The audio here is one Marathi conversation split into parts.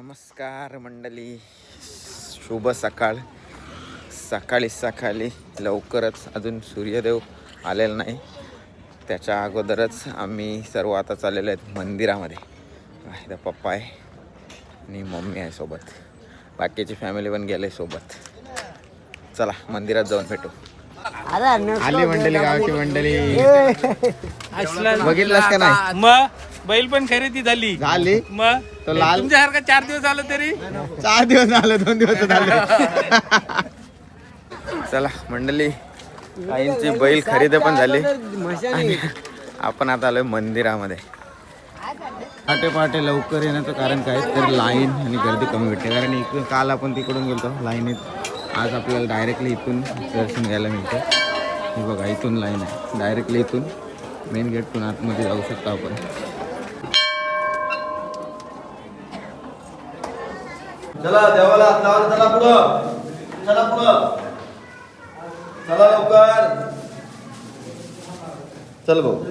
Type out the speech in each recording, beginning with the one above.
नमस्कार मंडळी, शुभ सकाळ. सकाळी लवकरच, अजून सूर्यदेव आलेला नाही, त्याच्या अगोदरच आम्ही सर्व आता चाललेलो आहेत मंदिरामध्ये. आहे पप्पा आहे आणि मम्मी आहे सोबत, बाकीची फॅमिली पण गेले सोबत. चला मंदिरात जाऊन भेटू. आली मंडळी, गावाची मंडळी. बघितलंस का नाही? मग बैल पण खरेदी झाली. मग तो लाल तुमच्यासारखा 4 दिवस आलं तरी 4 दिवस झाले, 2 दिवस झाले. चला मंडळी, काहींची बैल खरेदी पण झाली आणि आपण आता आलोय मंदिरामध्ये. पहाटे लवकर येण्याचं कारण काय तर लाईन आणि गर्दी कमी भेटते. कारण इकडून काल आपण तिकडून गेलो लाईनीत, आज आपल्याला डायरेक्टली इथून दर्शन घ्यायला मिळतं. हे बघा, इथून लाईन आहे, डायरेक्टली इथून मेन गेटतून आतमध्ये जाऊ शकतो आपण. चला देवाला हात लावा, चला पुढं, चला पुढं, चला लवकर, चल भाऊ.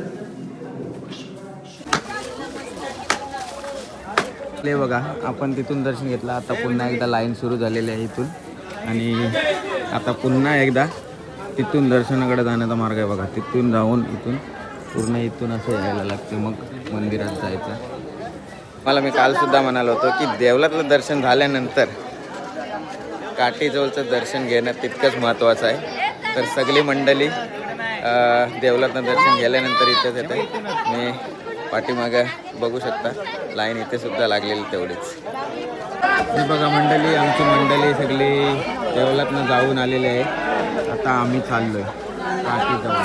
ले बघा, आपण तिथून दर्शन घेतलं. आता पुन्हा एकदा लाईन सुरू झालेली आहे इथून, आणि आता पुन्हा एकदा तिथून दर्शनाकडे जाण्याचा मार्ग आहे बघा. तिथून जाऊन इथून पूर्ण इथून असं यायला लागते, मग मंदिरात जायचं. मला मी कालसुद्धा म्हणालो होतो की देवळातलं दर्शन झाल्यानंतर काठीजवळचं दर्शन घेणं तितकंच महत्त्वाचं आहे. तर सगळी मंडळी देवळातलं दर्शन घेतल्यानंतर इथंच येत आहे. मी पाठीमागं बघू शकता, लाईन इथे सुद्धा लागलेली तेवढीच. हे बघा मंडळी, आमची मंडळी सगळी देवळातनं जाऊन आलेली आहे. आता आम्ही चाललोय काठीजवळ.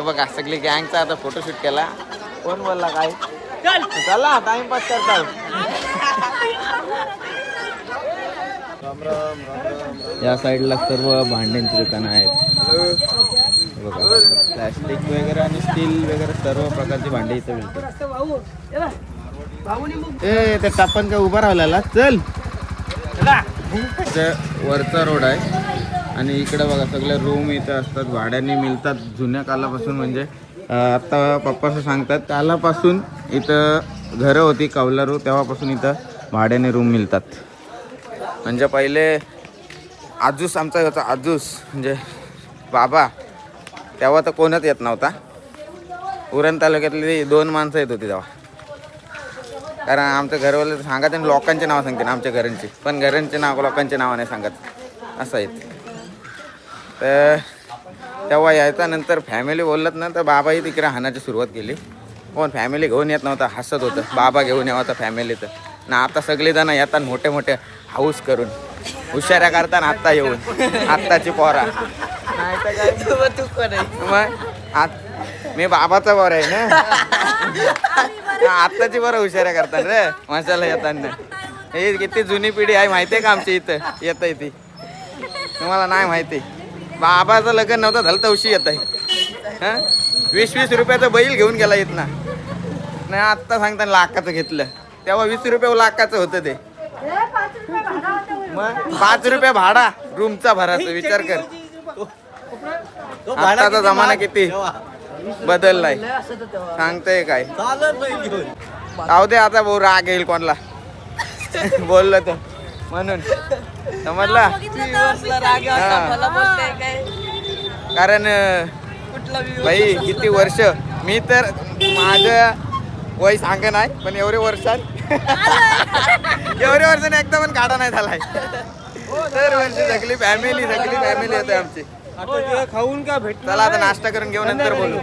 बघा, सगळी गँगचा आता फोटोशूट केला. कोण बोलला काय? चला टाइमपास करता. या साईडला सर्व भांड्यांची दुकानं आहेत बघा. प्लॅस्टिक वगैरे आणि स्टील वगैरे सर्व प्रकारची भांडी इथे मिळतात. ते टापण काय उभा राहिलेला. चल, वरचा रोड आहे आणि इकडे बघा सगळे रूम इथं असतात, भाड्याने मिळतात. जुन्या कालापासून, म्हणजे आता पप्पा असं सांगतात, कालापासून इथं घरं होती कौलारू, तेव्हापासून इथं भाड्याने रूम मिळतात. म्हणजे पहिले आजूस आमचा होता, आजूस म्हणजे बाबा, तेव्हा तर कोणच येत नव्हता. उरण तालुक्यातली 2 माणसं येत होती तेव्हा. कारण आमच्या घरवाले सांगत आणि लोकांचे नावं सांगते ना, आमच्या घरांची पण घरांचे नाव लोकांचे नावं नाही सांगत, असं आहेत. तर तेव्हा यायचा. नंतर फॅमिली बोलत ना, तर बाबाही तिकडे हाणाची सुरुवात केली. कोण फॅमिली घेऊन येत नव्हता, हसत होतं बाबा घेऊन यावं फॅमिलीचं ना. आता सगळेजण येतात मोठे मोठे हाऊस करून, हुशाऱ्या करताना आत्ता येऊन, आत्ताची पोरा. मग मी बाबाचा पोर आहे ना, आत्ताची बरं हुशाऱ्या करतात रे मसाला येताना. हे किती जुनी पिढी आहे माहिती आहे का आमच्या इथं येत आहे ती, तुम्हाला नाही माहिती. बाबाचं लग्न नव्हतं झालं तवशी येत आहे. 20-20 रुपयाचं बैल घेऊन गेला येत ना. नाही आत्ता सांगताना लाखाचं घेतलं, तेव्हा 20 रुपये लाखाचं होतं ते. मग 5 रुपये भाडा रूमचा भरायचा, विचार कर. आत्ताचा जमाना किती बदललाय, सांगतोय काय. जाऊ दे आता, भाऊ राग येईल कोणला बोललं तर, म्हणून समजला. कारण भाई किती वर्ष, मी तर माझं वय सांग नाही, पण एवढे वर्षांनी एकदा पण काढा नाही झालाय. तर म्हणजे सगळी फॅमिली येते आमची. खाऊन का भेट. चला आता नाश्ता करून घेऊ, नंतर बोलू.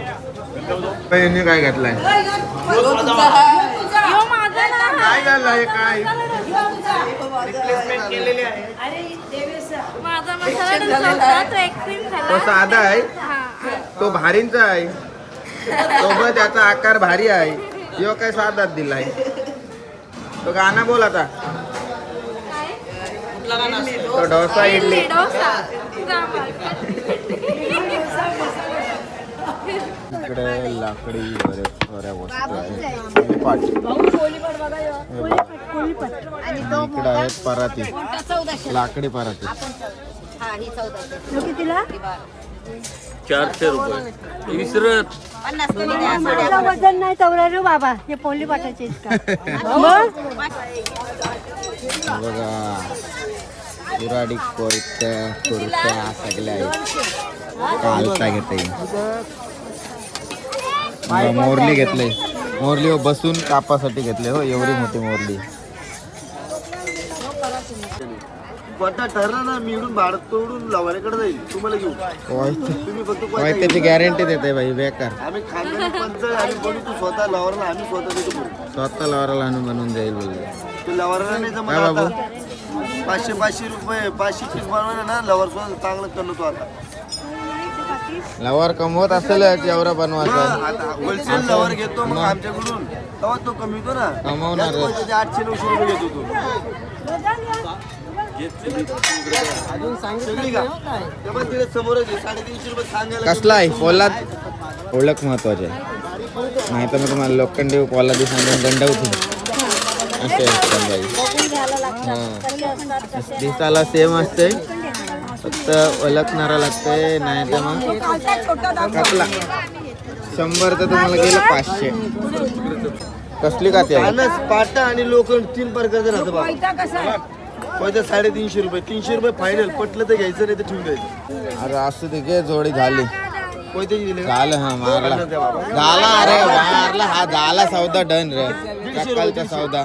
काय घातलाय, काय घाललाय, काय रिप्लेसमेंट केलेली आहे. तो साधा आहे, तो भारींचा आहे, सोबत त्याचा आकार भारी आहे. यो काय साधाच दिलाय. तो गाणं बोल आता. तो डोसा इडली. इकडे लाकडी बऱ्या वस्तू आहेत. पाट. इकडे आहेत पराती, लाकडी पराती. 400 रुपये विसरत. वजन नाही चौरा रे बाबा, हे पोली पाटाचे बघा कुराडी कोयत्या खुर्च्या सगळ्या आहेत. कालता घेते मोरली घेतले, मोरली बसून कापासाठी घेतले हो. एवढी मोठी मोरली. कोणता ठरला ना मी इकडून भाडं तोडून लावण्याकडे जाईल तुम्हाला घेऊ. तुम्ही फक्त त्याची गॅरंटी देते भाई बेकार. आम्ही खानदानी पंच आम्ही बनू, तू स्वतः लवारला आम्ही स्वतः देतो करू. स्वतः लवाराला आणून बनवून जाईल बोलले. तू लवारला नाही जमत काय बाबू? आता 500 रुपये 500 पीस बनवायला ना लवर स्वतः चांगलं करलो तू आता. लवार कमवत असेल एवढा बनवायचा. आता होलसेल लवर घेतो मग आमच्याकडून तेव्हा तो कमी होतो ना. कमवणार. 800-900 रुपये घेतो तू. सगळी का ते पण तिथे समोरच आहे. 350 रुपये सांगायला. कसला आहे पोलाद? ओळख महत्वाची आहे. नाही तर मी तुम्हाला लोखंडी पोलादी सांगून दंडवतो. असे असतात बाई. दिसाला सेम असते, फक्त ओळखणारा लागते. नाही तर मग कसला 100 तर तुम्हाला गेलं 500. कसली का ते कानस, पाटा आणि लोखंड 3 प्रकारचं राहतं बाबा. पैसा 350 रुपये. 300 रुपये फायनल. पटलं तर घ्यायचं, नाही तर ठेवून द्यायचं. अरे असं ते घे, जोडी झाली. पैसे दिले का? झालं. हा मारला झाला. अरे मारला. हा झाला सौदा डन रे. सकाळचा सौदा.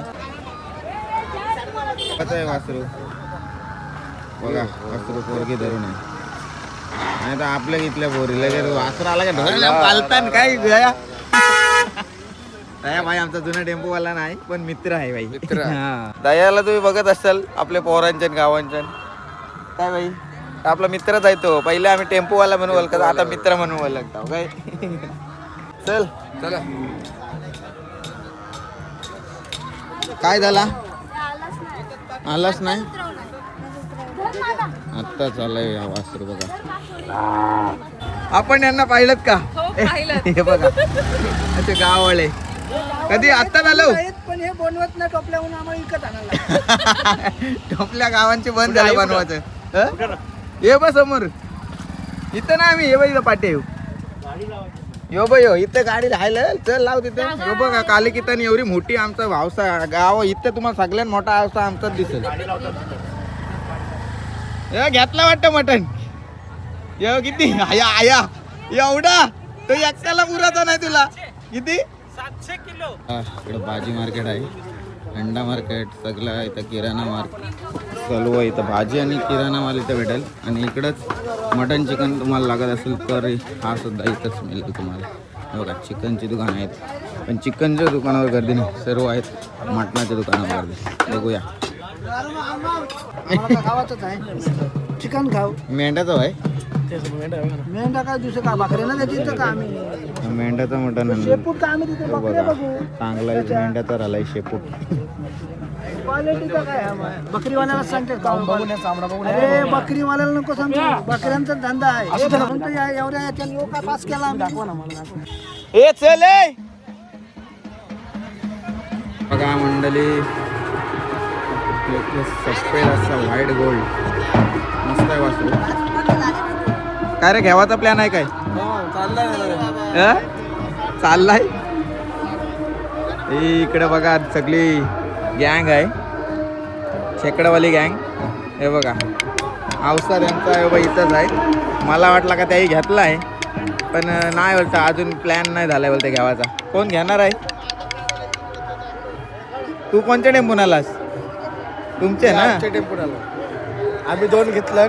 कसं आहे वासरू? बघा वासरू पोरगी धरून आहे. नाही तर आपल्या इथल्या पोरीला वासरू आला का धरला पालतान काय गया. दया भाई आमचा जुना टेम्पोवाला नाही, पण मित्र आहे भाई. दयाला तुम्ही बघत असाल आपल्या पोरांच्या गावांच्या. काय भाई आपला मित्रच आहे तो. पहिले आम्ही टेम्पोवाला म्हणून ओळखत, आता मित्र म्हणून ओळखतो काय. चल चला. काय झाला? आलाच नाही. आत्ता चालय वासरू बघा. आपण यांना पाहिलं का? हे बघा असे गाववाले. कधी आत्ता झालो पण हे बनवत नाही टोपल्याहून आम्हाला विकत आणायला. टोपल्या गावांचे बंद झालं बनवायचं. ये बा समोर. इथं ना आम्ही ये बा इथं पाटे येऊ. यो बा यो इथं गाडी राहिलं. चल लाव तिथे. यो बघा काली किती एवढी मोठी आमचा भावसा गाव. इथं तुम्हाला सगळ्यात मोठा आवसा आमचाच दिसेल. घेतला वाटतं मटण. यो किती आया आया एवढा तो एकट्याला पुराचा नाही तुला. किती? 700 किलो. इकडं भाजी मार्केट आहे, अंडा मार्केट सगळं इथं. किराणा मार्केट चालू आहे इथं. भाजी आणि किराणा माल इथं भेटेल. आणि इकडंच मटन चिकन तुम्हाला लागत असेल तर हा सुद्धा इथंच मिळेल तुम्हाला. बघा चिकनची दुकानं आहेत, पण चिकनच्या दुकानावर गर्दी नाही. सर्व आहेत मटणाच्या दुकानावर गर्दी. बघूया. गावातच आहे चिकन खाऊ. मेंढ्याचं आहे. मेंढा काय दुसरं का बकऱ्याला त्याची का आम्ही मेंढ्याचं मटण आणलं. शेपूट का आम्ही तिथे बकऱ्या बघू. चांगला मेंढ्याचा राहिलाय शेपूट. क्वालिटीचा काय बकरीवाल्याला सांगते अरे बकरीवाल्याला नको सांगतो. बकऱ्यांचा धंदा आहे. एवढ्या याच्या लोक पास केला दाखवा ना मला. ए चल बघा मंडळी, सफेद असा व्हाईट गोल्ड मस्त आहे वासरू. काय रे घ्यावाचा प्लॅन आहे काय? चाललाय. इकडे बघा सगळी गँग आहे, शेकडावाली गँग. हे बघा आवसा त्यांचा बाबा इथंच आहे. मला वाटला का त्याही घेतला आहे, पण नाही बोलतं अजून प्लॅन नाही झालाय बोलते घ्यावाचा. कोण घेणार आहे? तू कोणत्या टेम्पून आलास? तुमचे ना? टेम्पो आम्ही 2 घेतलं.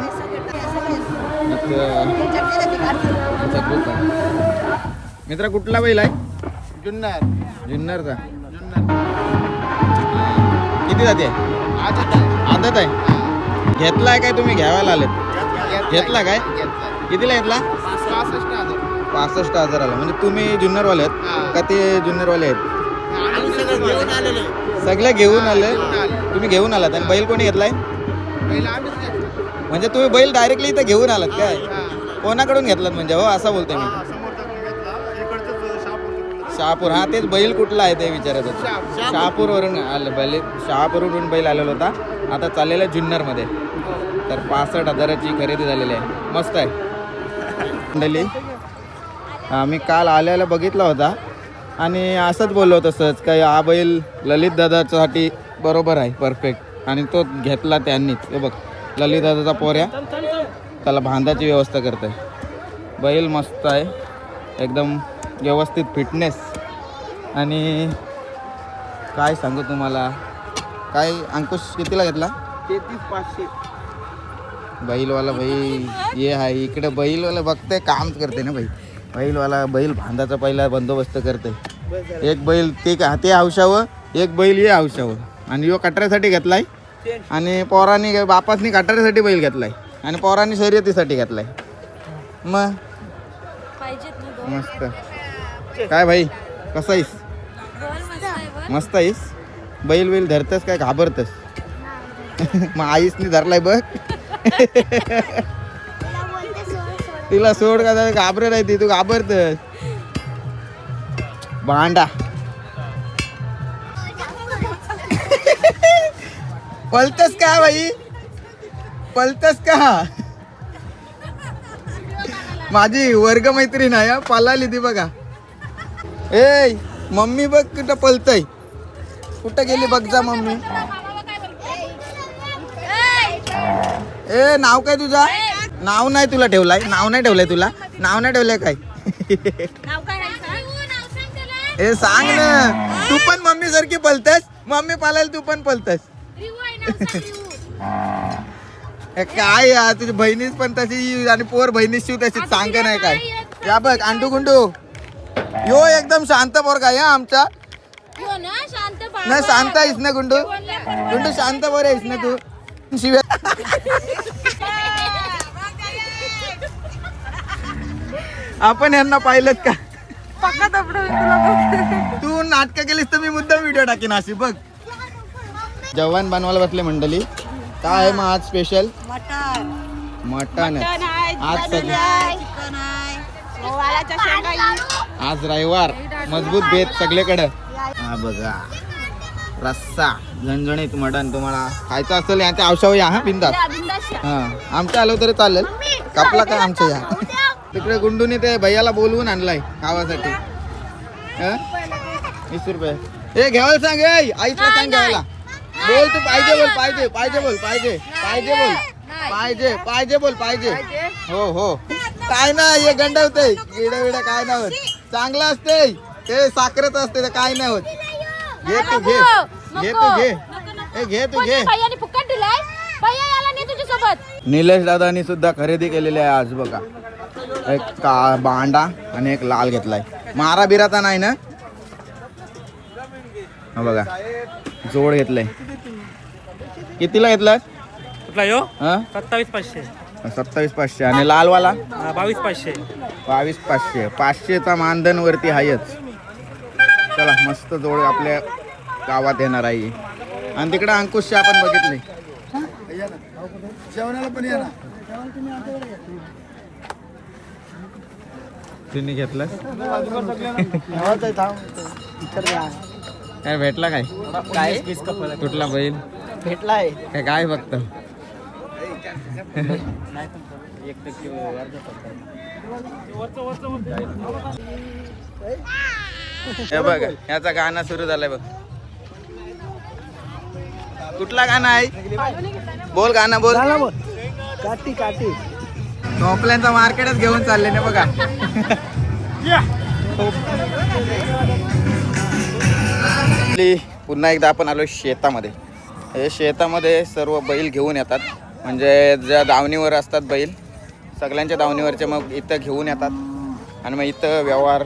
मित्रा कुठला बैल आहे? जुन्नर. जुन्नरचा. किती जाते? आदत आहे. घेतलाय काय तुम्ही? घ्यायला आले? घेतला काय? कितीला घेतला? 65,000 म्हणजे तुम्ही जुन्नरवाले आहेत का ते जुन्नरवाले आहेत? सगळे घेऊन आले. तुम्ही घेऊन आलात आणि बैल कोणी घेतलाय? म्हणजे तुम्ही बैल डायरेक्टली इथं घेऊन आलात काय? कोणाकडून घेतलात म्हणजे? हो असं बोलतोय मी. शहापूर, हा तेच बैल कुठला आहे ते विचारत होतो. शहापूरवरून आलं बैल, शहापूरवरून बैल आलेला होता. आता चाललेला आहे जुन्नरमध्ये. तर 65,000ची खरेदी झालेली आहे. मस्त आहे मंडळी. आम्ही काल आल्याला बघितला होता आणि असंच बोललो तसंच काय हा बैल ललित दादासाठी बरोबर आहे, परफेक्ट. आणि तो घेतला त्यांनीच. हे बघ ललित दादाचा पोऱ्या त्याला बांधाची व्यवस्था करते. बैल मस्त आहे एकदम व्यवस्थित फिटनेस. आणि काय सांगू तुम्हाला, काय अंकुश कितीला घेतला? 33,500. बैलवाला भाई ये आहे इकडे. बैलवाला बघते काम करते ना भाई. बैलवाला बैल बांधाचा पहिला बंदोबस्त करते. एक बैल ते हौशावं, एक बैल ये हौशावं. आणि यो कटऱ्यासाठी घेतलाय आणि पोरांनी बापासनी कटऱ्यासाठी बैल घेतलाय आणि पोरांनी शर्यतीसाठी घेतलाय. मग मस्त. काय भाई कसा आहेस? मस्त आहेस. बैल धरतस काय घाबरतस? मग आईसनी धरलाय बघ. तिला सोड का घाबरत आहे ती, तू घाबरतस. भांडा पलतस का भाई? पलतस का? माझी वर्गमैत्रीण आहे पलाली ती बघा. ए मम्मी बघ कुठं पलतय, कुठं गेली बघ जा मम्मी. ए नाव काय तुझा? नाव नाही तुला ठेवलाय? नाव नाही ठेवलंय तुला? नाव नाही ठेवलंय काय? ए सांग ना. तू पण मम्मी सारखी पलतस. मम्मी पालायला तू पण पलतस. काय यार तुझी बहिणीच पण तशी आणि पोर बहिणीच शिव तशी. सांग नाही काय. या बघ अंडू गुंडू यो एकदम शांत पोर काय आमचा. नाही शांत आहेस ना गुंडू? गुंडू शांत पोर आहेस ना तू? शिव्या आपण यांना पाहिलं का? तू नाटक केलीस तर मी मुद्दाम व्हिडिओ टाकीन अशी बघ. जेवण बनवायला बसले मंडळी. काय आहे मग आज स्पेशल? मटन. आज रविवार मजबूत बेत सगळीकडे. हा बघा रस्सा झणझणीत मटन. तुम्हाला खायचं असेल यांच्या औषध या हा बिंदास. हा आमच्या आलो तरी चालेल. कापला काय आमच्या या. तिकडे गुंडूनी ते भैयाला बोलवून आणलाय खावासाठी. 20 रुपये. हे घ्यायला सांग. आईला सांग घ्यायला. बोल तू पाहिजे बोल. पाहिजे पाहिजे बोल. पाहिजे पाहिजे बोल. पाहिजे पाहिजे बोल. पाहिजे हो हो. काय नाही हे गंडवते किडा विडा काय नाही होत. चांगलं असते ते साखरेच असते ते काय नाही होत. घे तू घे. घे तू घे. हे घे तू घे. निलेश दादानी सुद्धा खरेदी केलेली आहे आज बघा. एक बांडा आणि एक लाल घेतलाय. मारा बिराचा नाही ना? हा बघा जोड घेतलाय. कितीला घेतलाय? कुठला यो? 27,500. 27,500 आणि लालवाला 22,500. 22,500. 500चा मानधन वरती आहेच. चला मस्त जोड आपल्या गावात येणार आहे. आणि तिकडे अंकुशची आपण बघितली. जेवणाला पण या ना. तिने घेतलं काय भेटला काय? काय कुठला बैल भेटलाय? काय काय फक्त हे बघ याचा गाणं सुरू झालंय बघ. कुठला गाणं आहे? बोल गाणं बोल. काठी काठी टोपल्यांचा मार्केटच घेऊन चालले ना बघा. पुन्हा एकदा आपण आलो शेतामध्ये. हे शेतामध्ये सर्व बैल घेऊन येतात. म्हणजे ज्या दावणीवर असतात बैल सगळ्यांच्या दावणीवरचे मग इथं घेऊन येतात आणि मग इथं व्यवहार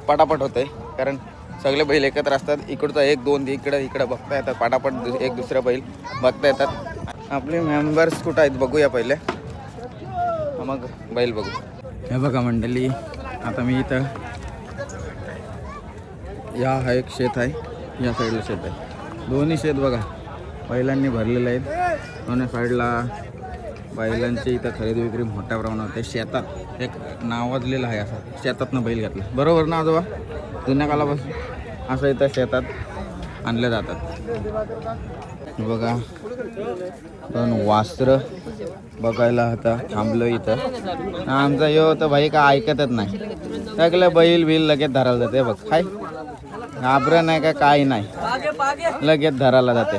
पटापट होते. कारण सगळे बैल एकत्र असतात. इकडचा एक दोन इकडं बघता येतात. पटापट एक दुसरं बैल बघता येतात. आपले मेंबर्स कुठं आहेत बघूया पहिले मग बैल बघू. हे बघा मंडळी आता मी इथं या हा एक शेत आहे. या साईडला शेत आहे. दोन्ही शेत बघा बैलांनी भरलेलं आहेत. दोन्ही साईडला बैलांची इथं खरेदी विक्री मोठ्या प्रमाणात होते. शेतात एक नावाजलेलं आहे असं, शेतातनं बैल घेतलं. बरोबर ना आजोबा? जुन्या कालापासून असं इथं शेतात आणले जातात. बघा दोन वास्त्र बघायला आता थांबलो इथं. आमचा यो तर भाई का ऐकतच नाही. सगळं बैल बिल लगेच धरायला जाते. बघ काय घाबरं नाही का काही नाही, लगेच धरायला जाते.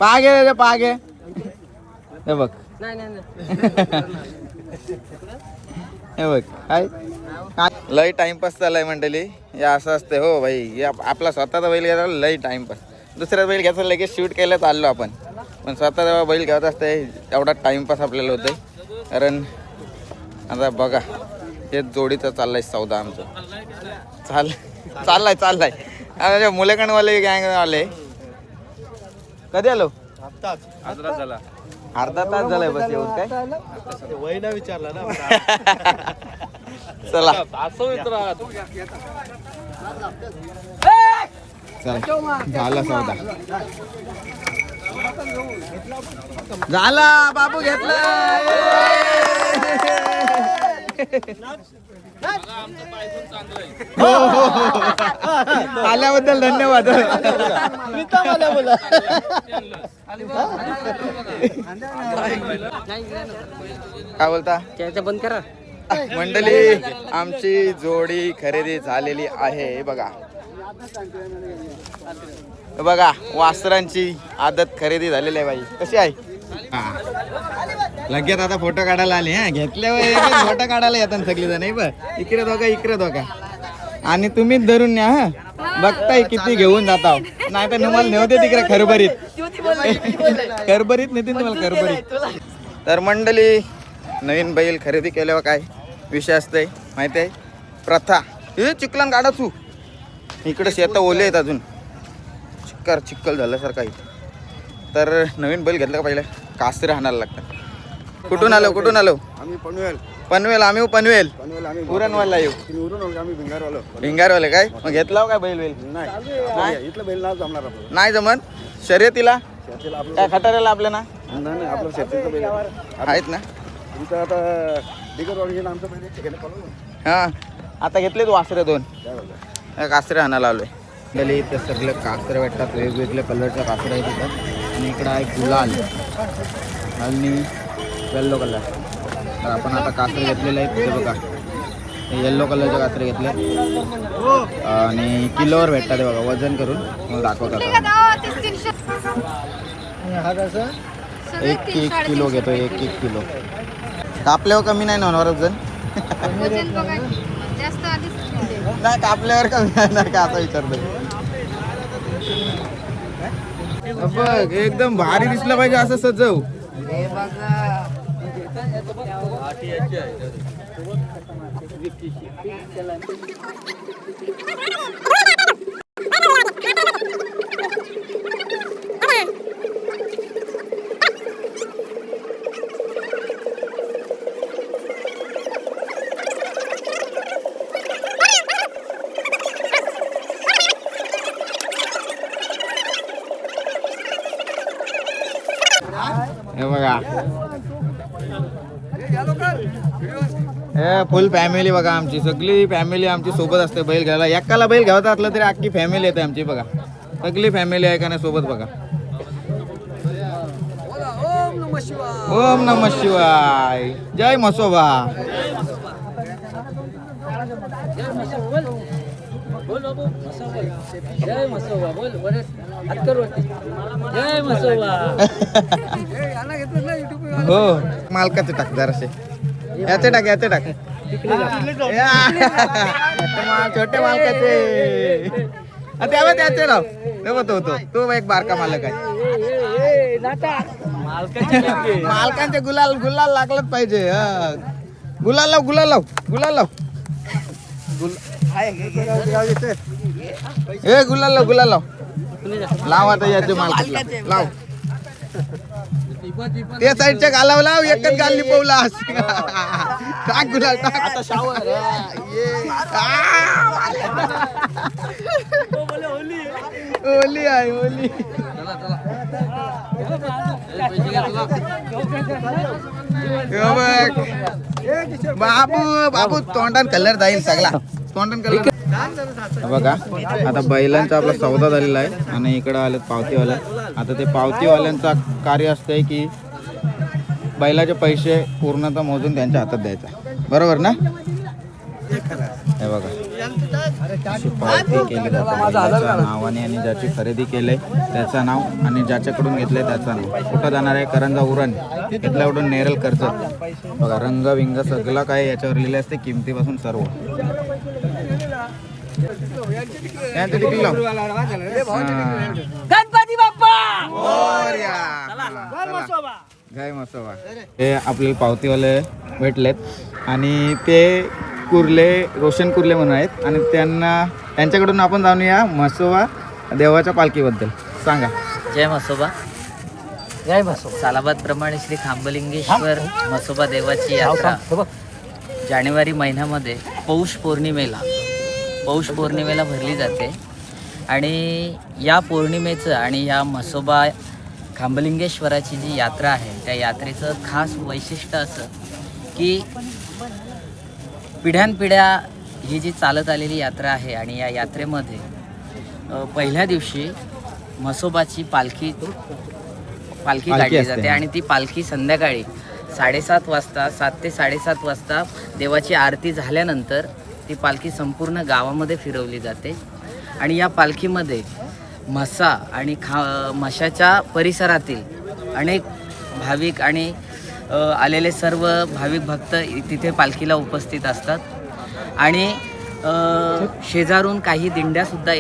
पागे पागे हे बघ हे बघ काय लय टाइमपास चाललाय मंडळी. हे असं असते हो भाई. हे आपला स्वतःचा बैल घ्यायचा लय टाइमपास. दुसऱ्या बैल घ्यायचा लगेच शूट केलं चाललो आपण, पण स्वतः जेव्हा बैल घ्यायचा असते एवढा टाइमपास आपल्याला होतोय. कारण आता बघा हे जोडीचं चाललंय सौदा आमचं. चाललाय आता मुलेकणवाले गँग आले. कधी आलो? अर्धा तास झालाय बस येऊन. काय वय ना विचारला ना. चला झाला सौदा झाला. बाबू घेतला. आल्याबद्दल धन्यवाद. काय बोलता? बंद करा. मंडळी आमची जोडी खरेदी झालेली आहे. बघा बघा वासरांची आदत खरेदी झालेली आहे. बाई कशी आहे? लगेच आता फोटो काढायला आले. हा घेतल्यावर फोटो काढायला येतात सगळी जण. नाही बघ इकडे दोघा आणि तुम्हीच धरून न्या. हा बघताय किती घेऊन जाता. नाही तर तुम्हाला नेवते तिकडे खरबरीत नेते तुम्हाला खरबरीत. तर मंडळी नवीन बैल खरेदी केल्यावर काय विषय असते माहिती आहे? प्रथा. हे चिखलान काढा तू. इकडे शेत ओले आहेत अजून, चिखल झाल्यासारखं आहे. तर नवीन बैल घेतलं का पहिले कासरे हाणायला लागतात. कुठून आलो आम्ही पनवेल आम्ही पनवेल आम्ही उरणवाला येऊ. आम्ही भिंगारवालो. भिंगारवाले काय मग घेतला काय बैल नाही इथलं बैल नाव जमणार आपलं. नाही जमन शर्यतीला शेतीला आपलं काय खटाऱ्याला आपल्या ना नाही आपलं शेतीचं बैल आहेत ना. तुमचं आता बिगर ऑर्डिनल आमचं बैल ठिकाणी पळवलं. हां आता घेतलेत वासरे 2. काय बोलतो? कासरे आणायला आलोय. गली इथे सगळे कासरे भेटतात. वेगवेगळ्या कलरच्या कासरे आहेत इथं. आणि इकडं आहे गुलाल आणि येल्लो कलर. तर आपण आता कासरे घेतलेले आहेत. तिथे बघा येल्लो कलरचे कासरे घेतले आणि किलोवर भेटतात. ते बघा वजन करून मग दाखवतात. 1 किलो घेतो. 1 किलो कापल्यावर कमी नाही ना होणार वजन? नाही कापल्यावर कमी नाही का असं विचारतो. बघ एकदम भारी दिसलं पाहिजे असं सजव. हे बघा हे फुल फॅमिली बघा. आमची सगळी फॅमिली आमची सोबत असते बैल घ्यायला. एकाला बैल घ्यायचा असलं तरी अख्खी फॅमिली येते आमची. बघा सगळी फॅमिली आहे का नाही सोबत. बघा ओम नमः शिवाय. जय म्हसोबा. जय मसोबा बोल बरेच हात कर वरती. जय मसोबा. हो मालकाचे टाक जरासे. याचे टाक छोटे मालकाचे. त्यावर त्याचे राव तेव्हा तो एक बारका मालक आहे. मालकांचे गुलाल लागलंच पाहिजे. गुलाल लाव ए गुलाल लाव लाव आता याचे मालक लाव. त्या साईडच्या गालाव लाव. एकच गाल लिपवला. टाक गुलाल टाक. आता शावर होली आहे होली. बाबू बाबू तोंडान कलर जाईल सगळा तोंडान कलर बघा. आता बैलांचा आपला सौदा झालेला आहे आणि इकडं आलेत पावतीवाले. आता ते पावतीवाल्यांचा कार्य असतंय की बैलाचे पैसे पूर्णतः मोजून त्यांच्या हातात द्यायचा, बरोबर ना? हे बघा अशी पावती केली जाते बैलाच्या नावाने आणि ज्याची खरेदी केले त्याचं नाव आणि ज्याच्याकडून घेतलंय त्याचं नाव. कुठं जाणार आहे? करंजा उरण इथल्या उडून नेरल कर्जत. बघा रंग विंग सगळं काय याच्यावर लिहिले असते, किमतीपासून सर्व. गणपती बाप्पा गाय मसोबा. हे आपल्याला पावतीवाले भेटलेत आणि ते कुर्ले रोशन कुर्ले म्हणून आहेत आणि त्यांच्याकडून आपण जाणूया मसोबा देवाच्या पालखीबद्दल. सांगा. जय मसोबा. जय मसोबा. सालाबाद प्रमाणे श्री खांबलिंगेश्वर मसोबा देवाची यात्रा जानेवारी महिन्यामध्ये पौष पौर्णिमेला भरली जाते आणि या पौर्णिमेचं आणि या मसोबा खांबलिंगेश्वराची जी यात्रा आहे त्या यात्रेचं खास वैशिष्ट्य असं की पिढ्यानपिढ्या ही जी चालत आलेली यात्रा आहे आणि या यात्रेमध्ये पहिल्या दिवशी म्हसोबाची पालखी काढली जाते आणि ती पालखी संध्याकाळी 7:30 वाजता 7 ते 7:30 वाजता देवाची आरती झाल्यानंतर ती पालखी संपूर्ण गावामध्ये फिरवली जाते आणि या पालखीमध्ये म्हसा आणि म्हशाच्या परिसरातील अनेक भाविक आणि आलेले सर्व भाविक भक्त तिथे पालखीला उपस्थित असतात आणि शेजारून काही दिंड्यासुद्धा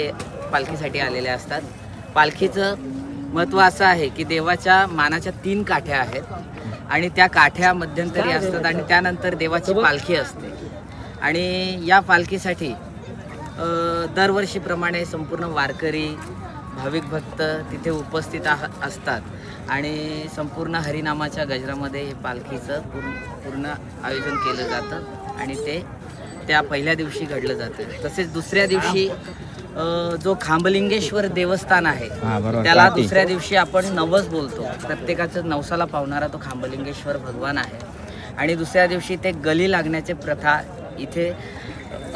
पालखीसाठी आलेल्या असतात. पालखीचं महत्त्व असं आहे की देवाच्या मानाच्या 3 काठ्या आहेत आणि त्या काठ्या मध्यंतरी असतात आणि त्यानंतर देवाची पालखी असते आणि या पालखीसाठी दरवर्षीप्रमाणे संपूर्ण वारकरी भाविक भक्त तिथे उपस्थित असतात आणि संपूर्ण हरिनामाच्या गजरामध्ये हे पालखीचं पूर्ण आयोजन केलं जातं आणि ते त्या पहिल्या दिवशी घडलं जातं. तसेच दुसऱ्या दिवशी जो खांबलिंगेश्वर देवस्थान आहे त्याला दुसऱ्या दिवशी आपण नवस बोलतो. प्रत्येकाचं नवसाला पावणारा तो खांबलिंगेश्वर भगवान आहे आणि दुसऱ्या दिवशी ते गली लागण्याची प्रथा इथे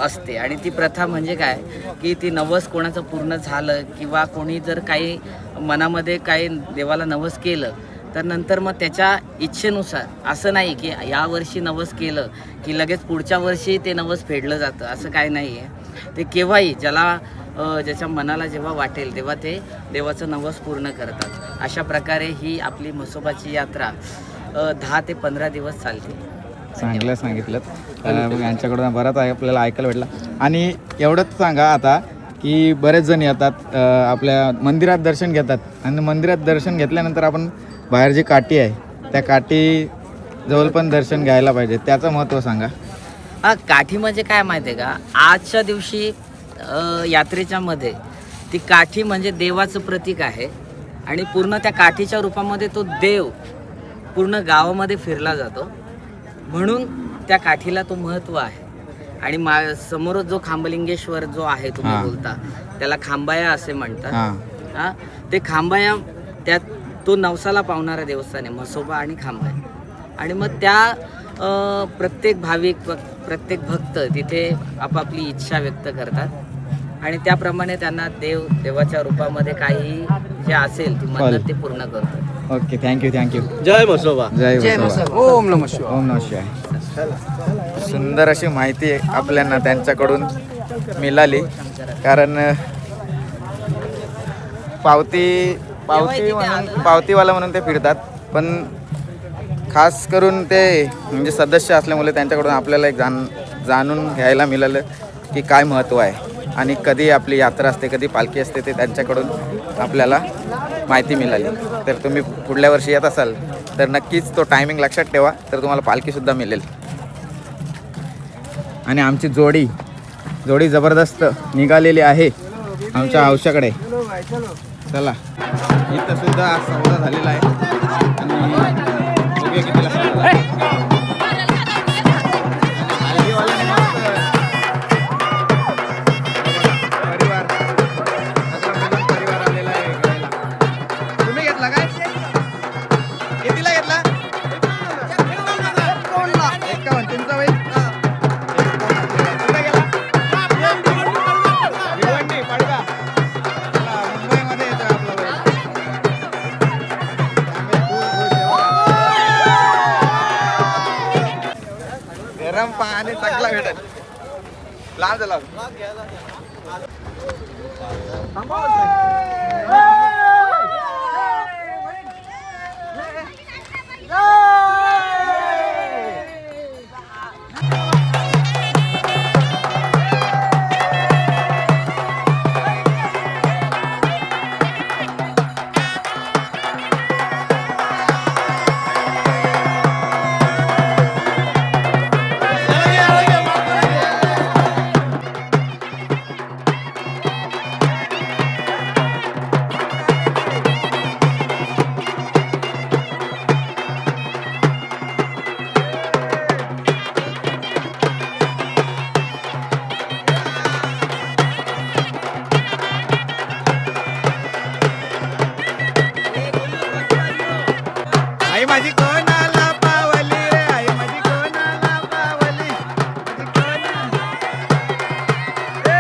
असते आणि ती प्रथा म्हणजे काय की ती नवस कोणाचं पूर्ण झालं किंवा कोणी जर काही मनामध्ये काही देवाला नवस केलं तर नंतर मग त्याच्या इच्छेनुसार असं नाही की यावर्षी नवस केलं की लगेच पुढच्या वर्षी ते नवस फेडलं जातं, असं काय नाही आहे. ते केव्हाही ज्याच्या मनाला जेव्हा वाटेल तेव्हा ते देवाचं नवस पूर्ण करतात. अशा प्रकारे ही आपली म्हसोबाची यात्रा 10 ते 15 दिवस चालते. चांगलं सांगितलं. यांच्याकडून बराच आपल्याला ऐकायला भेटला आणि एवढंच सांगा आता की बरेच जण येतात आपल्या मंदिरात दर्शन घेतात आणि मंदिरात दर्शन घेतल्यानंतर आपण बाहेर जी काठी आहे त्या काठी जवळ पण दर्शन घ्यायला पाहिजे, त्याचं महत्त्व सांगा. काठी म्हणजे काय माहिती आहे का? आजच्या दिवशी यात्रेच्या मध्ये ती काठी म्हणजे देवाचं प्रतीक आहे आणि पूर्ण त्या काठीच्या रूपामध्ये तो देव पूर्ण गावामध्ये फिरला जातो म्हणून त्या काठीला तो महत्त्व आहे. आणि समोर जो खांबलिंगेश्वर जो आहे तुम्ही बोलता त्याला खांबाया असे म्हणतात. ते खांबाया त्यात तो नवसाला पावणारा देवस्थान आहे म्हसोबा आणि खांबाया आणि मग त्या प्रत्येक भाविक प्रत्येक भक्त तिथे आपापली इच्छा व्यक्त करतात आणि त्याप्रमाणे त्यांना देवाच्या रूपामध्ये काही जे असेल ती मन्नत ते पूर्ण करतात. Okay, thank you. जय मसोबा. जय मसोबा. ओम नमः शिवाय. सुंदर अशी माहिती आपल्याला त्यांच्याकडून मिळाली कारण पावतीवाला म्हणून ते फिरतात पण खास करून ते म्हणजे सदस्य असल्यामुळे त्यांच्याकडून आपल्याला एक जाणून घ्यायला मिळालं की काय महत्त्व आहे आणि कधी आपली यात्रा असते कधी पालखी असते ते त्यांच्याकडून आपल्याला माहिती मिळाली. तर तुम्ही पुढल्या वर्षी येत असाल तर नक्कीच तो टायमिंग लक्षात ठेवा तर तुम्हाला पालखीसुद्धा मिळेल. आणि आमची जोडी जबरदस्त निघालेली आहे आमच्या हौशाकडे. चला इथं सुद्धा सौदा झालेला आहे आणि बघूया कितीला सौदा परिवार आलेला आहे. तुम्ही घेतला काय? गरम पाणी सगळं भेटेल. लांब झाला आई माझी कोणाला पावली रे, आई माझी कोणाला पावली, ए!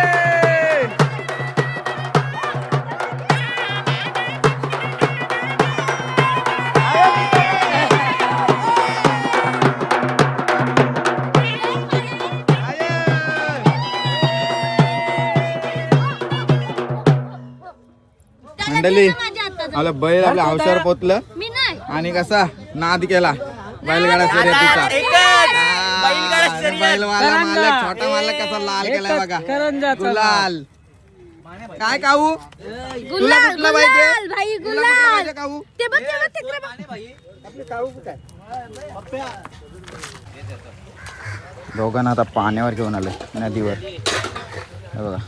मंडळी आपलं बैल आपल्या हौशावर पोचलं मी नाही आणि कसा नाद केला बैलगाडा शर्यतीचा. बैलवाला मालक छोटा मालक कसा लाल केलाय बघा गुलाल. काय काऊ तुला गुलाल कुठला पाहिजे? गुलाल भाई तुला कुठला गुलाल पाहिजे काऊ? ते बघ तिकडे बघ. दोघांना आता पाण्यावर घेऊन आलोय नदीवर. हे बघा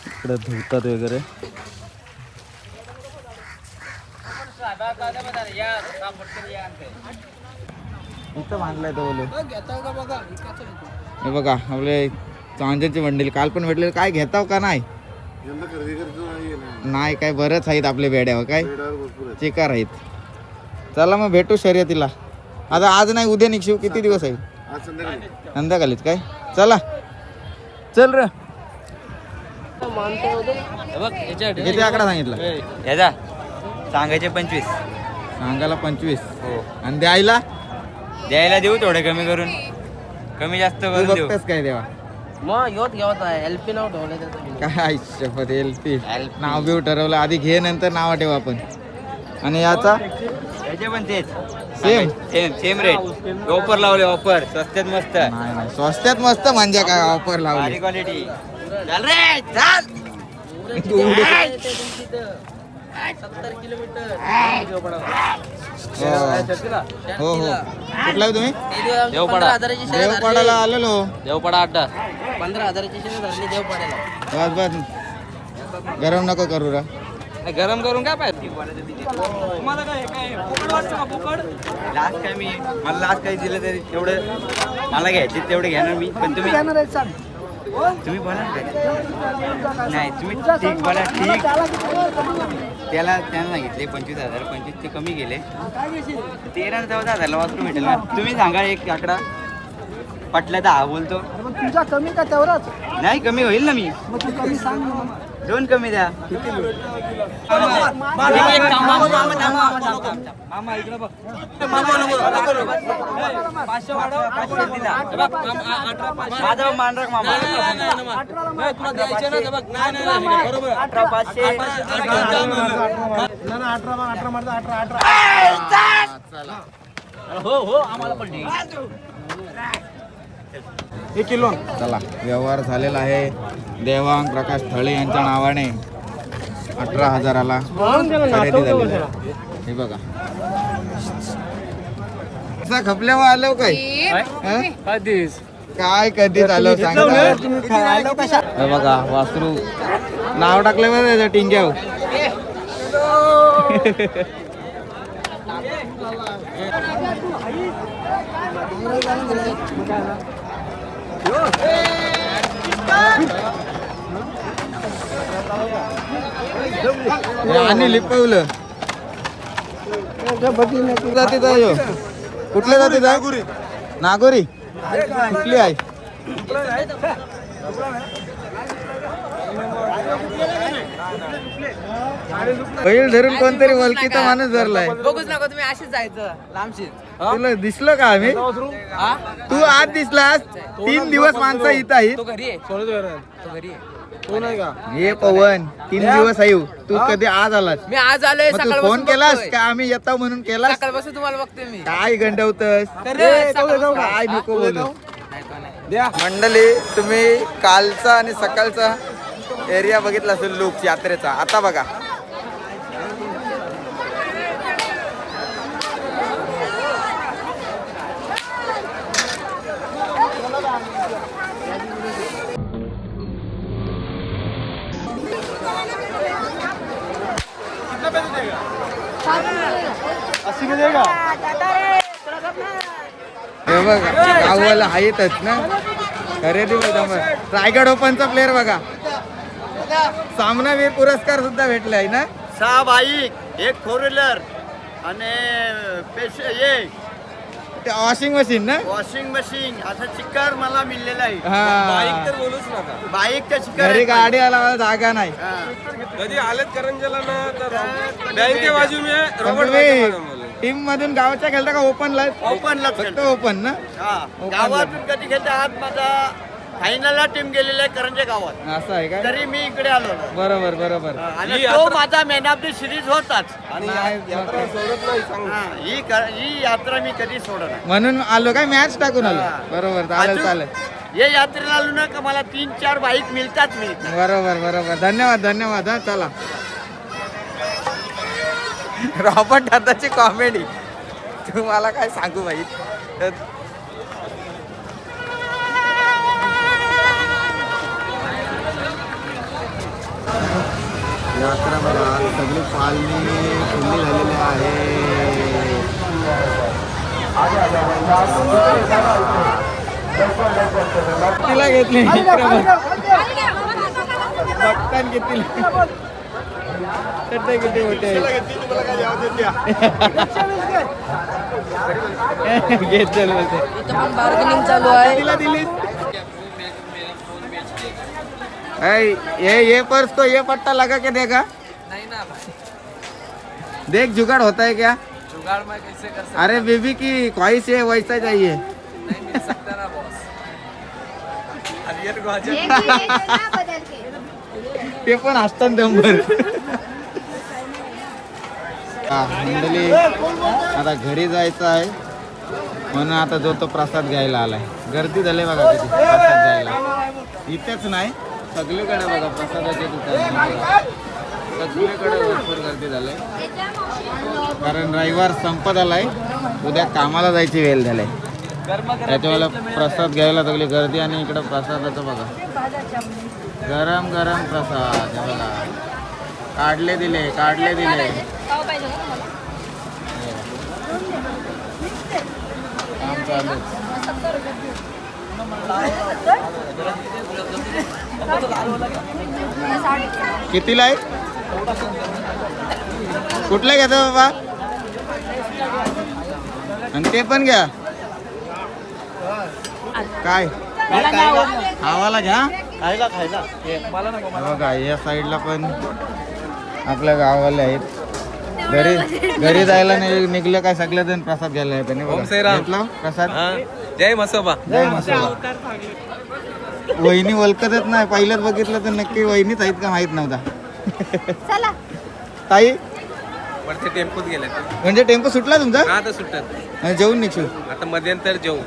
इकडे धुतात वगैरे. इथं बांधलाय तो बोलू. हे बघा आपले चांजाची मंडळी काल पण भेटले. काय घेताव का नाही? नाही काय बरंच आहेत आपले बेड्यावर काय चिकार आहेत. चला मग भेटू शर्यतीला. आता आज नाही उद्या निघशीव. किती दिवस आहे? संध्याकाळीच काय. चला चल र. किती आकडा सांगितला? याचा सांगायचे 25. सांगायला 25 आणि द्यायला द्यायला देऊ थोडे कमी करून. कमी जास्त तू करून देऊ. बघतेस काय देवा? मग योत घेवत आहे एलपी नाव ठेवलं. काय शपथ एलपी नाव बिव ठरवलं आधी घे नंतर नाव ठेवू आपण. आणि याचा याचे पण तेच सेम सेम रेट. ऑफर लावले ऑफर स्वस्तात मस्त. नाही नाही स्वस्त्यात मस्त म्हणजे काय ऑफर लावली. क्वालिटी. चल रे चल. 70 किलोमीटर. हो हो कुठला आहे तुम्ही? देवपाडा. देवपाडाला आलेलो. देवपाडा अड्डा. 15,000ची शेअर धरली देवपाड्याला. बस बस गरम नको करू रा. गरम करून काय पाहिजे तुम्हाला? काय लास्ट काय मी मला लास्ट काही दिलं तरी तेवढं मला घ्यायचे तेवढे घेणार मी. पण तुम्ही येणार आहे सांग. तुम्ही बोला ना काय. नाही तुम्ही ठीक बोला ठीक. त्याला त्यानं सांगितले 25,000. 25 ते कमी गेले. 13-14,000 वाचून भेटेल ना. तुम्ही सांगा एक आकडा पटला तर हा बोलतो. मग तुझा कमी का तेवढाच? नाही कमी होईल ना. मी मग तू कमी सांग मग. 2 कमी द्या. मामा इकडे बघ. माझा मानराक मामा 1 किलो. चला व्यवहार झालेला आहे. देवांग प्रकाश थळे यांच्या नावाने 18,000ला खरेदी झाली. हे बघा असा खपल्यावर आलो काय हं? काय कधीच आलो सांगता. हे बघा वासरू नाव टाकलं बरं त्याच्या टिंग्यावर. आणि लिपवलं जातीचा ह्यो. कुठल्या जातीचा? नागोरी. कुठली आहे? बैल धरून कोणतरी वलकीचा माणूस धरलाय. बघूच नका तुम्ही अशीच जायचं लांबशीच. तुला दिसलं का आम्ही? तू आज दिसलास. 3 दिवस माणसं इथं आहेत. तो घरी आहे. तो घरी आहे. ये पवन 3 दिवस आहे. तू कधी आज आलास? मी आज आलोय मग तू सकाळपासून फोन केलास बघतोय. का आम्ही येतो म्हणून केलास? सकाळपासून तुम्हाला बघतोय मी. काय गंडवतस? सकाळपासून. काय नको बोलू. नाही तो नाही. मंडळी तुम्ही कालचा आणि सकाळचा एरिया बघितला असेल लोक यात्रेचा. आता बघा हे बघा गाववाला आहेतच ना खरेदी. रायगड ओपनचा प्लेअर बघा सामनावीर पुरस्कार सुद्धा भेटलाय ना. 6 बाईक, 1 4 व्हीलर आणि ते वॉशिंग मशीन ना. वॉशिंग मशीन असं चिक्कर मला मिळलेलं आहे. हा बोलूच नका. बाईकच्या चिक्कर घरी गाडी आला जागा नाही. कधी आलेत करंजला ना तर बँके बाजू मी टीम मधून गावाच्या खेळता का ओपनला? ओपनला फक्त ओपन ना. गावातून कधी खेळते. आज माझा फायनलला टीम गेलेला आहे करंजे गावात. असं आहे का? तरी मी इकडे आलो. बरोबर बरोबर. आणि तो माझा मॅन ऑफ द सिरीज होताच. नाही, सोडत नाही सांग. ही यात्रा मी कधी सोडत नाही. म्हणून आलो काय मॅच टाकून आलो. बरोबर चालेल अजून चालेल. हे यात्रेला आलो ना का मला 3-4 बाईक मिळतात. बरोबर बरोबर. धन्यवाद धन्यवाद. हा चला. रॉबर्ट दादाची कॉमेडी तुम्हाला काय सांगू भाई. यात्रा बघा सगळी पालणी फुल्ली झालेली आहे. तिला घेतली बघतान किती किती मोठे घेत चल बोलते. इथं पण बार्गेनिंग चालू आहे. तिला दिलीस ये पर्स को ये पट्टा लगा के देगा. नाही ना देख जुगाड़ होता है क्या? जुगाड़ में कैसे कर सकते. अरे बेबी की ख्वाहिश है वैसा चाहिए. नहीं मिल सकता ना बॉस. ते पण असतात दंबर. मंडळी आता घरी जायचं आहे म्हणून आता जो तो प्रसाद घ्यायला आलाय. गर्दी झाली बघा किती प्रसाद घ्यायला. इथेच नाही सगळीकडे बघा प्रसादाचे दुकान. सगळीकडे भरपूर गर्दी झाली कारण रविवार संपत आलाय. उद्या कामाला जायची वेळ झाली. त्याच्यावेळेला प्रसाद घ्यायला सगळी गर्दी. आणि इकडं प्रसादाचं बघा गरम गरम प्रसाद. हे बघा काढले दिले काम चालू. कितीला आहे? कुठला घ्यायचा बाबा? आणि ते पण घ्या. काय खावाला घ्या. खायला बघा या साईडला पण आपल्या गावाले आहेत. घरी जायला निघलं काय सगळे जण प्रसाद घ्यायला येते. घेतला प्रसाद. जय मसोबा. जय मसाला. वहिनी ओळखतच नाही. पहिल्याच बघितलं तर नक्की वहिनीच आहेत का माहित नव्हता. ताई वरती टेम्पोत गेले. म्हणजे टेम्पो सुटला तुमचा? आता सुटत जेवून निघू. आता मध्यंतर जेऊ.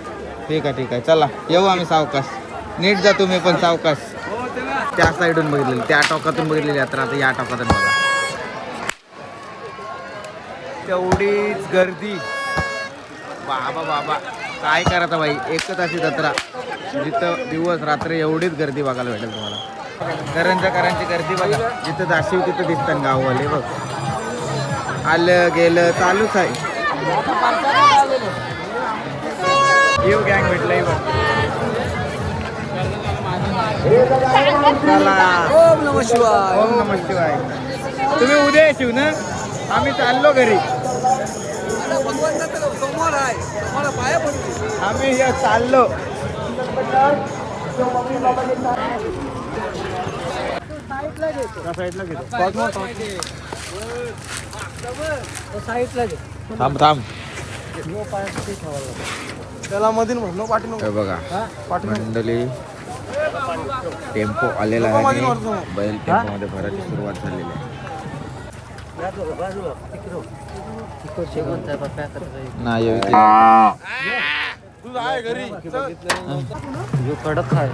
ठीक आहे चला येऊ आम्ही सावकाश. नीट जा तुम्ही पण सावकाश. त्या साईडून बघितलेली त्या टोकातून बघितलेली यात्रा आता या टोकातून बघा. तेवढीच गर्दी. बाबा काय करायचं बाई. एकच अशी जत्रा जिथं दिवस रात्र एवढीच गर्दी बघायला भेटेल तुम्हाला. करंजी गर्दी बघा. जिथं दाशिव तिथं दिसतात गाववाले बघ. आलं गेलं चालूच आहे. येऊ गँग भेटलंय बघ. ओम नमः शिवाय. ओम नमः शिवाय. तुम्ही उद्या येशील ना. आम्ही चाललो घरी. समोर आहे तुम्हाला पाया पडू. आम्ही हे चाललो. साईडला घे तो. तो साईडला घे. थांब थांब जो पायासाठी ठेवावा लागेल. त्याला मधील म्हणलो पाठी हे बघा मंडळी टेम्पो आलेला आहे आणि बैल टेम्पोमध्ये भरायची सुरुवात झालेली आहे. शेवटचा पप्प्या करतोय. नाही तू आहे घरी कडक आहे.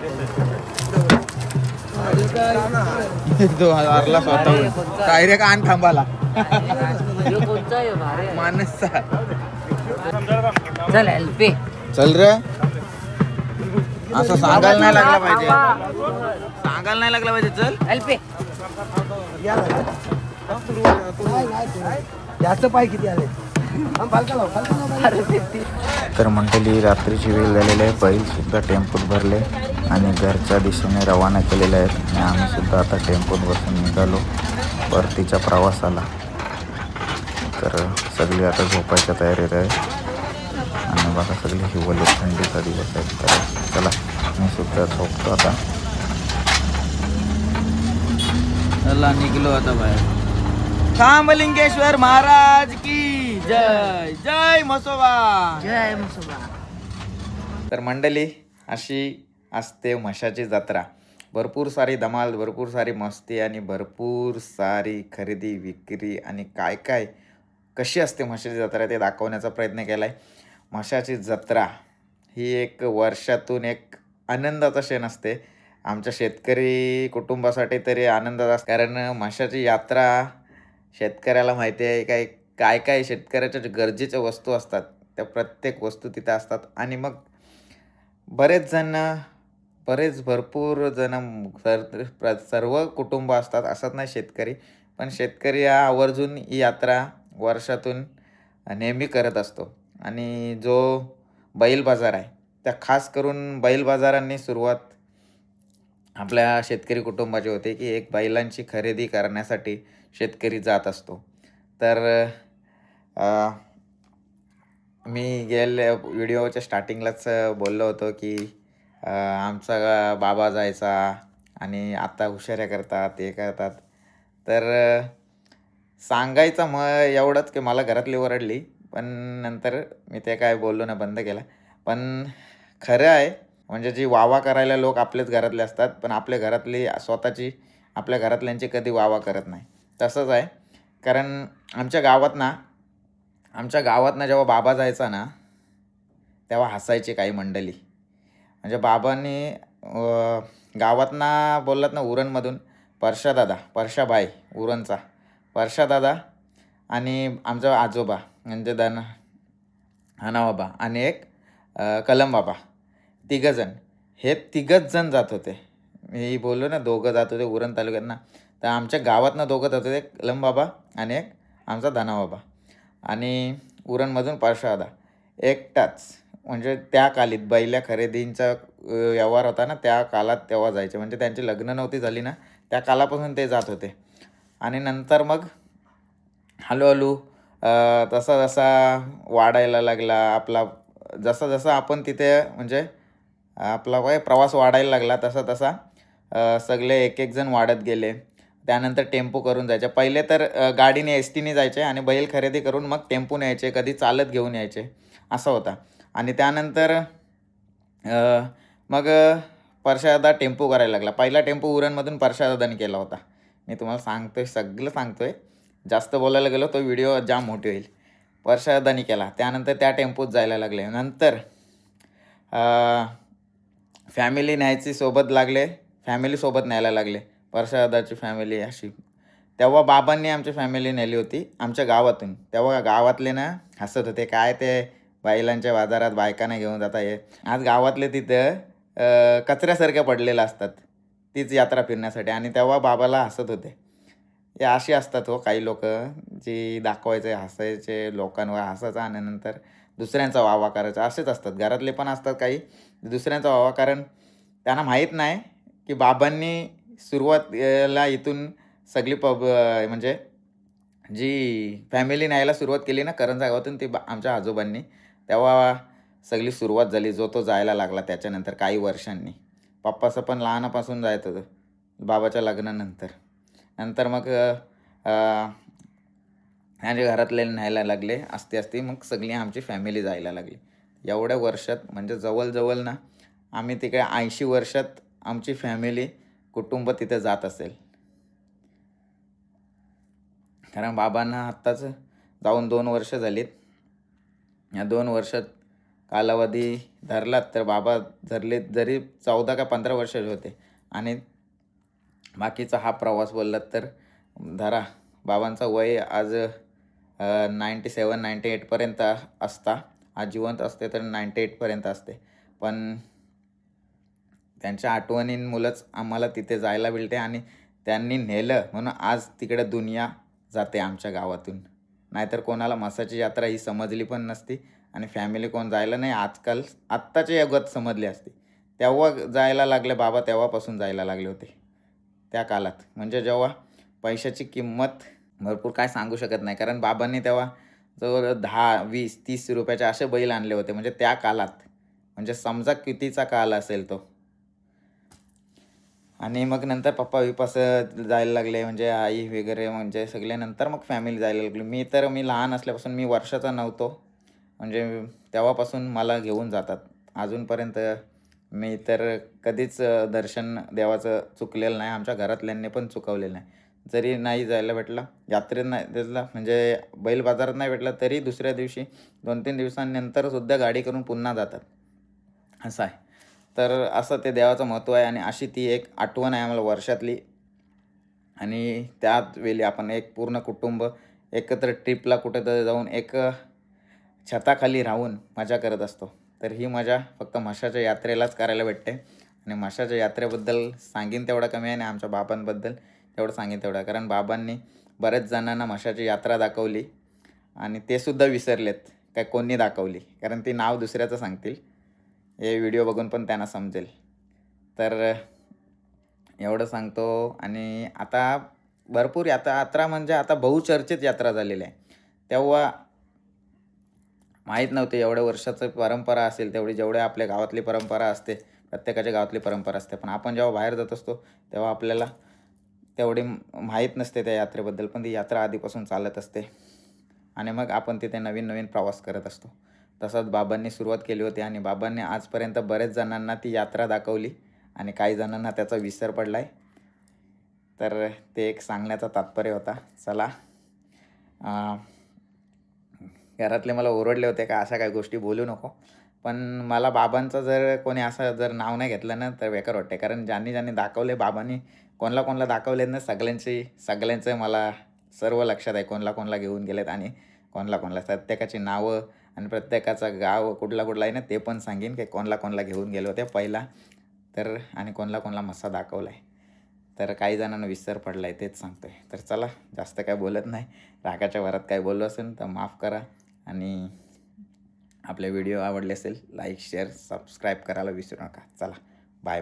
तो हरला स्वतः काय रे का आण थांबाला कोणता आहे भारी आहे. मानसचा चल एलपी. चल रे असं सांगायला नाही लागला पाहिजे सांगायला नाही लागला पाहिजे चल एलपी. जास्त पाय किती आले तर मंडळी रात्रीची वेळ झालेली आहे. बैल सुद्धा टेम्पोत भरले आणि घरच्या दिशेने रवाना केलेले आहेत आणि आम्ही सुद्धा आता टेम्पोत बसून निघालो परतीच्या प्रवासाला. तर सगळी आता झोपायच्या तयारीत आहे आणि बघा सगळे हिवाळी थंडीचा दिवस आहे. तर चला मी सुद्धा झोपतो आता. चला निघलो आता बाहेर. खांबलिंगेश्वर महाराज की जय जय म्हसोबा. जय मुसोबा. तर मंडळी अशी असते म्हशाची जत्रा. भरपूर सारी धमाल, भरपूर सारी मस्ती आणि भरपूर सारी खरेदी विक्री आणि काय काय कशी असते म्हशाची जत्रा ते दाखवण्याचा प्रयत्न केला आहे. म्हशाची जत्रा ही एक वर्षातून एक आनंदाचा क्षण असते. आमच्या शेतकरी कुटुंबासाठी तरी आनंदाचा असतो, कारण म्हशाची यात्रा शेतकऱ्याला माहिती आहे काय काय शेतकऱ्याच्या गरजेच्या वस्तू असतात त्या प्रत्येक वस्तू तिथे असतात. आणि मग भरपूर जण सर्व कुटुंब असतात असंच नाही शेतकरी, पण शेतकरी हा आवर्जून ही यात्रा वर्षातून नेहमी करत असतो. आणि जो बैल बाजार आहे त्या खास करून बैल बाजारांनी सुरुवात आपल्या शेतकरी कुटुंबाची होते की एक बैलांची खरेदी करण्यासाठी शेतकरी जात असतो. तर मी गेल्या व्हिडिओच्या स्टार्टिंगलाच बोललो होतो की आमचा बाबा जायचा आणि आता हुशाऱ्या करतात ते करतात. तर सांगायचं एवढंच की मला घरातली ओरडली, पण नंतर मी ते काय बोललो ना बंद केलं. पण खरं आहे म्हणजे जी वावा करायला लोक आपलेच घरातले असतात, पण आपल्या घरातली स्वतःची आपल्या घरातल्यांची कधी वावा करत नाही. तसंच आहे, कारण आमच्या गावातनं जेव्हा बाबा जायचा ना तेव्हा हसायचे काही मंडळी. म्हणजे बाबांनी गावातनं बोललात ना उरणमधून परशाबाई उरणचा परशादादा आणि आमचा आजोबा म्हणजे हानाबाबा आणि एक कलमबाबा हे तिघंच जण जात होते. मी बोललो ना दोघं जात होते उरण तालुक्यात ना, तर आमच्या गावातनं दोघं जात होते, कलमबाबा आणि एक आमचा धनाबाबा. आणि उरणमधून परशादा एकटाच. म्हणजे त्या कालीत बैल्या खरेदींचा व्यवहार होता ना त्या काळात तेव्हा जायचे. म्हणजे त्यांची लग्न नव्हती झाली ना त्या काळापासून ते जात होते. आणि नंतर मग हळूहळू तसा वाढायला लागला आपला. जसं आपण तिथे म्हणजे आपला प्रवास वाढायला लागला तसा सगळे एक जण वाढत गेले. त्यानंतर टेम्पो करून जायचे. पहिले तर गाडीने एस टीने जायचे आणि बैल खरेदी करून मग टेम्पोने यायचे, कधी चालत घेऊन यायचे असं होता. आणि त्यानंतर मग परशादा टेम्पो करायला लागला. पहिला टेम्पो उरणमधून परशादाने केला होता. मी तुम्हाला सगळं सांगतोय, जास्त बोलायला गेलो तो व्हिडिओ जाम मोठी होईल. परशादाने केला, त्यानंतर त्या टेम्पोत जायला लागले. नंतर फॅमिली सोबत न्यायला लागले. परशादाची फॅमिली अशी. तेव्हा बाबांनी आमची फॅमिली नेली होती आमच्या गावातून. तेव्हा गावातले ना हसत होते, काय ते बैलांच्या बाजारात बायकांना घेऊन जाता ये. आज गावातले तिथं कचऱ्यासारख्या पडलेल्या असतात तीच यात्रा फिरण्यासाठी. आणि तेव्हा बाबाला हसत होते. हे अशी असतात हो काही लोक जी दाखवायचे, हसायचे, लोकांवर हसायचं आणि नंतर दुसऱ्यांचा वावा करायचा. असेच असतात. घरातले पण असतात काही दुसऱ्यांचा वावा, कारण त्यांना माहीत नाही की बाबांनी सुरुवातीला इथून सगळी म्हणजे जी फॅमिली न्यायला सुरुवात केली ना करंजा गावातून ती आमच्या आजोबांनी, तेव्हा सगळी सुरुवात झाली. जो तो जायला लागला त्याच्यानंतर काही वर्षांनी. पप्पाचं पण लहानापासून जायचं होतं बाबाच्या लग्नानंतर. नंतर मग माझ्या घरातले न्यायला लागले. असते मग सगळी आमची फॅमिली जायला लागली. एवढ्या वर्षात म्हणजे जवळ ना आम्ही तिकडे 80 वर्षात आमची फॅमिली कुटुंब तिथे जात असेल. कारण बाबांना आत्ताच जाऊन 2 वर्ष झालीत. या 2 वर्षात कालावधी धरलात तर बाबा जरी 14 का 15 वर्षाचे होते. आणि बाकीचा हा प्रवास बोललात तर धरा बाबांचा वय आज 97-98पर्यंत असता. आज जिवंत असते तर 98पर्यंत असते. पण त्यांच्या आठवणींमुळंच आम्हाला तिथे जायला मिळते आणि त्यांनी नेलं म्हणून आज तिकडे दुनिया जाते आमच्या गावातून. नाहीतर कोणाला म्हसाची यात्रा ही समजली पण नसती आणि फॅमिली कोण जायला नाही आत्ताच्या युगात समजली असती. तेव्हा जायला लागले बाबा, तेव्हापासून जायला लागले होते त्या काळात. म्हणजे जेव्हा पैशाची किंमत भरपूर काय सांगू शकत नाही. कारण बाबांनी तेव्हा जवळ 10, 20, 30 रुपयाचे असे बैल आणले होते. म्हणजे त्या काळात म्हणजे समजा कितीचा काळ असेल तो. आणि मग नंतर पप्पा विपास जायला लागले म्हणजे आई वगैरे म्हणजे सगळे. नंतर मग फॅमिली जायला लागली. मी लहान असल्यापासून मी वर्षाचा नव्हतो म्हणजे तेव्हापासून मला घेऊन जातात. अजूनपर्यंत मी तर कधीच दर्शन देवाचं चुकलेलं नाही. आमच्या घरातल्यांनी पण चुकवलेलं नाही. जरी नाही जायला भेटलं यात्रेत नाही त्यातला म्हणजे बैल बाजारात नाही भेटला तरी दुसऱ्या दिवशी 2-3 दिवसांनंतरसुद्धा गाडी करून पुन्हा जातात असं आहे. तर असं ते देवाचं महत्त्व आहे आणि अशी ती एक आठवण आहे आम्हाला वर्षातली. आणि त्याच वेळी आपण एक पूर्ण कुटुंब एकत्र ट्रिपला कुठेतरी जाऊन एक छताखाली राहून मजा करत असतो. तर ही मजा फक्त म्हशाच्या यात्रेलाच करायला भेटते. आणि म्हशाच्या यात्रेबद्दल सांगीन तेवढा कमी आहे आणि आमच्या बाबांबद्दल तेवढं सांगेन तेवढं. कारण बाबांनी बऱ्याच जणांना म्हशाची यात्रा दाखवली आणि ते सुद्धा विसरलेत काय कोणी दाखवली. कारण ती नाव दुसऱ्याचं सांगतील. हे व्हिडिओ बघून पण त्यांना समजेल. तर एवढं सांगतो. आणि आता भरपूर यात्रा म्हणजे आता बहुचर्चित यात्रा झालेली आहे. तेव्हा माहीत नव्हते एवढ्या वर्षाचं परंपरा असेल तेवढी जेवढ्या आपल्या गावातली परंपरा असते. प्रत्येकाच्या गावातली परंपरा असते. पण आपण जेव्हा बाहेर जात असतो तेव्हा आपल्याला तेवढी माहीत नसते त्या यात्रेबद्दल. पण ती यात्रा आधीपासून चालत असते आणि मग आपण तिथे नवीन प्रवास करत असतो. तसंच बाबांनी सुरुवात केली होती आणि बाबांनी आजपर्यंत बरेच जणांना ती यात्रा दाखवली आणि काही जणांना त्याचा विसर पडला आहे. तर ते एक सांगण्याचा तात्पर्य होता. चला घरातले मला ओरडले होते का अशा काही गोष्टी बोलू नको. पण मला बाबांचं जर कोणी असं नाव नाही घेतलं ना तर बेकार वाटते. कारण ज्यांनी दाखवले बाबांनी कोणाला दाखवलेत ना सगळ्यांचं मला सर्व लक्षात आहे. कोणाला घेऊन गेलेत आणि कोणाला प्रत्येकाची नावं आणि प्रत्येकाचं गाव कुठला आहे ना ते पण सांगेन की कोणाला घेऊन गेले होते पहिला. तर आणि कोणाला मस्सा दाखवला आहे. तर काही जणांना विसर पडला आहे तेच सांगतो आहे. तर चला जास्त काय बोलत नाही. रागाच्या भरात काय बोललो असेल तर माफ करा. आणि आपले व्हिडिओ आवडले असेल लाईक शेअर सबस्क्राईब करायला विसरू नका. चला बाय.